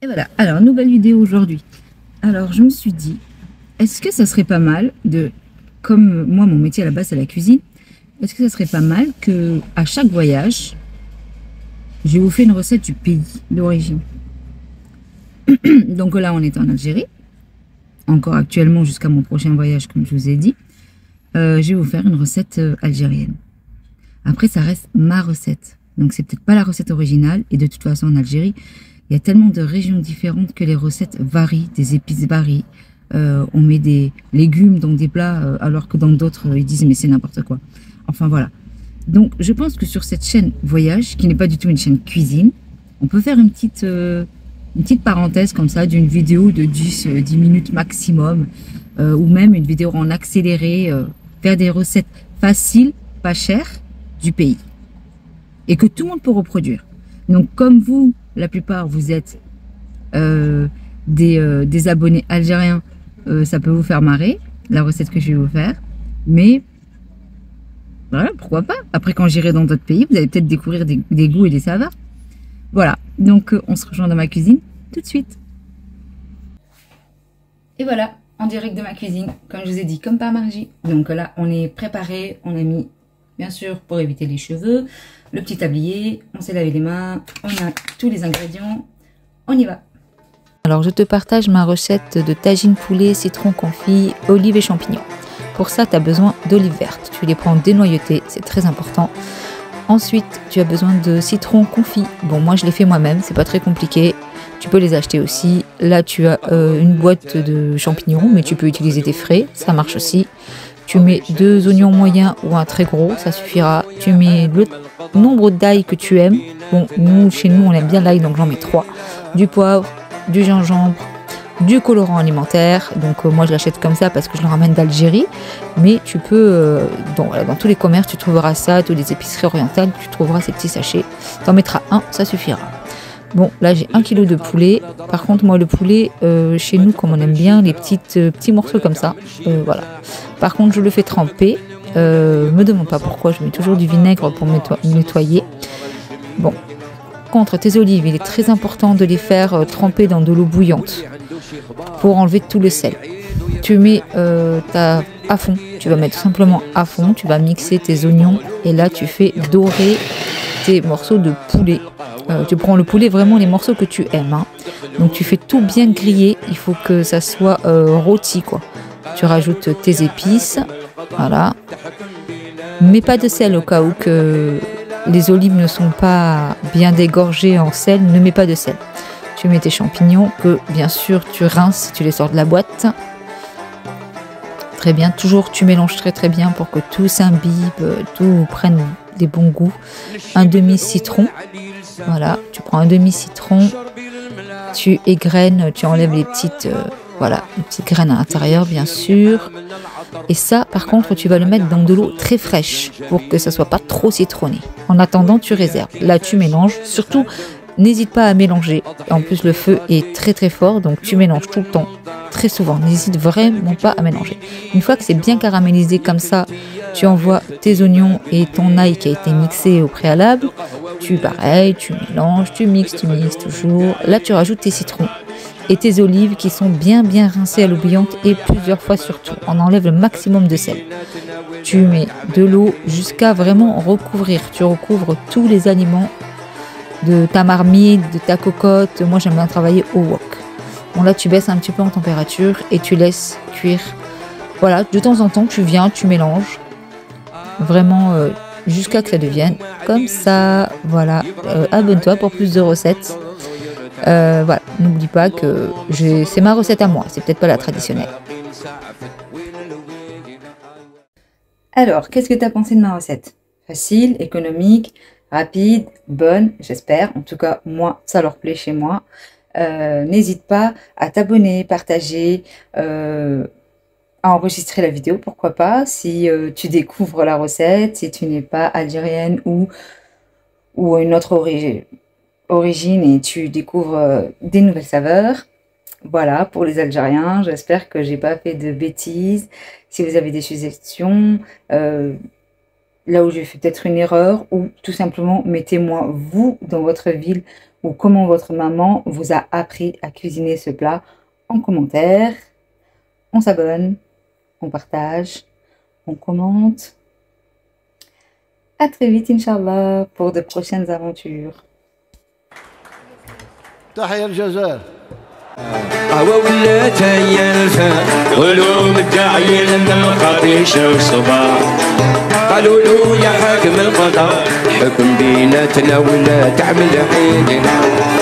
Voilà, alors nouvelle vidéo aujourd'hui. Alors je me suis dit, est-ce que ça serait pas mal de, comme moi mon métier à la base c'est la cuisine, est-ce que ça serait pas mal que à chaque voyage, je vous fais une recette du pays d'origine. Donc là on est en Algérie, encore actuellement jusqu'à mon prochain voyage comme je vous ai dit. Je vais vous faire une recette algérienne. Après ça reste ma recette, donc c'est peut-être pas la recette originale et de toute façon en Algérie, il y a tellement de régions différentes que les recettes varient, des épices varient. On met des légumes dans des plats alors que dans d'autres, ils disent mais c'est n'importe quoi. Enfin voilà. Donc je pense que sur cette chaîne voyage, qui n'est pas du tout une chaîne cuisine, on peut faire une petite parenthèse comme ça d'une vidéo de 10 minutes maximum, ou même une vidéo en accéléré, faire des recettes faciles, pas chères, du pays. Et que tout le monde peut reproduire. Donc comme vous, la plupart, vous êtes des abonnés algériens, ça peut vous faire marrer, la recette que je vais vous faire. Mais, voilà, pourquoi pas. Après, quand j'irai dans d'autres pays, vous allez peut-être découvrir des goûts et des saveurs. Voilà, donc on se rejoint dans ma cuisine tout de suite. Et voilà, en direct de ma cuisine, comme je vous ai dit, comme par magie. Donc là, on est préparé, on a mis, bien sûr, pour éviter les cheveux, le petit tablier, on s'est lavé les mains, on a tous les ingrédients, on y va. Alors je te partage ma recette de tagine poulet, citron confit, olives et champignons. Pour ça, tu as besoin d'olives vertes. Tu les prends dénoyautées, c'est très important. Ensuite, tu as besoin de citron confit. Bon, moi je l'ai fait moi-même, c'est pas très compliqué. Tu peux les acheter aussi. Là, tu as une boîte de champignons, mais tu peux utiliser des frais, ça marche aussi. Tu mets 2 oignons moyens ou un très gros, ça suffira. Tu mets le nombre d'ail que tu aimes. Bon, chez nous, on aime bien l'ail, donc j'en mets 3. Du poivre, du gingembre, du colorant alimentaire. Donc moi, je l'achète comme ça parce que je le ramène d'Algérie. Mais tu peux, dans tous les commerces, tu trouveras ça, toutes les épiceries orientales, tu trouveras ces petits sachets. Tu en mettras un, ça suffira. Bon, là, j'ai 1 kg de poulet. Par contre, moi, le poulet, chez nous, comme on aime bien, les petits morceaux comme ça, voilà. Par contre, je le fais tremper. Me demande pas pourquoi, je mets toujours du vinaigre pour nettoyer. Bon, contre tes olives, il est très important de les faire tremper dans de l'eau bouillante pour enlever tout le sel. Tu mets à fond, tu vas mettre tout simplement à fond, tu vas mixer tes oignons et là, tu fais dorer tes morceaux de poulet. Tu prends le poulet, vraiment les morceaux que tu aimes. Hein. Donc tu fais tout bien griller, il faut que ça soit rôti, quoi. Tu rajoutes tes épices, voilà. Mets pas de sel au cas où que les olives ne sont pas bien dégorgées en sel, ne mets pas de sel. Tu mets tes champignons que bien sûr tu rinces si tu les sors de la boîte. Très bien, toujours tu mélanges très bien pour que tout s'imbibe, tout prenne des bons goûts. Un demi-citron, voilà, tu prends un demi-citron, tu égrènes, tu enlèves les petites graines à l'intérieur bien sûr. Et ça, par contre, tu vas le mettre dans de l'eau très fraîche pour que ça soit pas trop citronné. En attendant, tu réserves. Là, tu mélanges. Surtout, n'hésite pas à mélanger. En plus, le feu est très fort, donc tu mélanges tout le temps, très souvent. N'hésite vraiment pas à mélanger. Une fois que c'est bien caramélisé comme ça, tu envoies tes oignons et ton ail qui a été mixé au préalable. Tu mélanges, tu mixes toujours. Là, tu rajoutes tes citrons et tes olives qui sont bien rincées à l'eau bouillante et plusieurs fois surtout. On enlève le maximum de sel. Tu mets de l'eau jusqu'à vraiment recouvrir. Tu recouvres tous les aliments de ta marmite, de ta cocotte. Moi, j'aime bien travailler au wok. Bon, là, tu baisses un petit peu en température et tu laisses cuire. Voilà, de temps en temps, tu viens, tu mélanges. Vraiment jusqu'à que ça devienne comme ça. Voilà, abonne-toi pour plus de recettes. Voilà, n'oublie pas que c'est ma recette à moi, c'est peut-être pas la traditionnelle. Alors, qu'est-ce que tu as pensé de ma recette? Facile, économique, rapide, bonne, j'espère. En tout cas, moi, ça leur plaît chez moi. N'hésite pas à t'abonner, partager, à enregistrer la vidéo, pourquoi pas, si tu découvres la recette, si tu n'es pas algérienne ou une autre origine et tu découvres des nouvelles saveurs. Voilà, pour les Algériens, j'espère que j'ai pas fait de bêtises. Si vous avez des suggestions, là où j'ai fait peut-être une erreur, ou tout simplement mettez-moi vous dans votre ville ou comment votre maman vous a appris à cuisiner ce plat en commentaire. On s'abonne, on partage, on commente. À très vite, Inch'Allah, pour de prochaines aventures. تحيا الجزائر ولات هي الفات غلوم الداعي لنا الخطيش والصباح قالوا له يا حاكم القضاء حكم بيناتنا ولا تعمل عيننا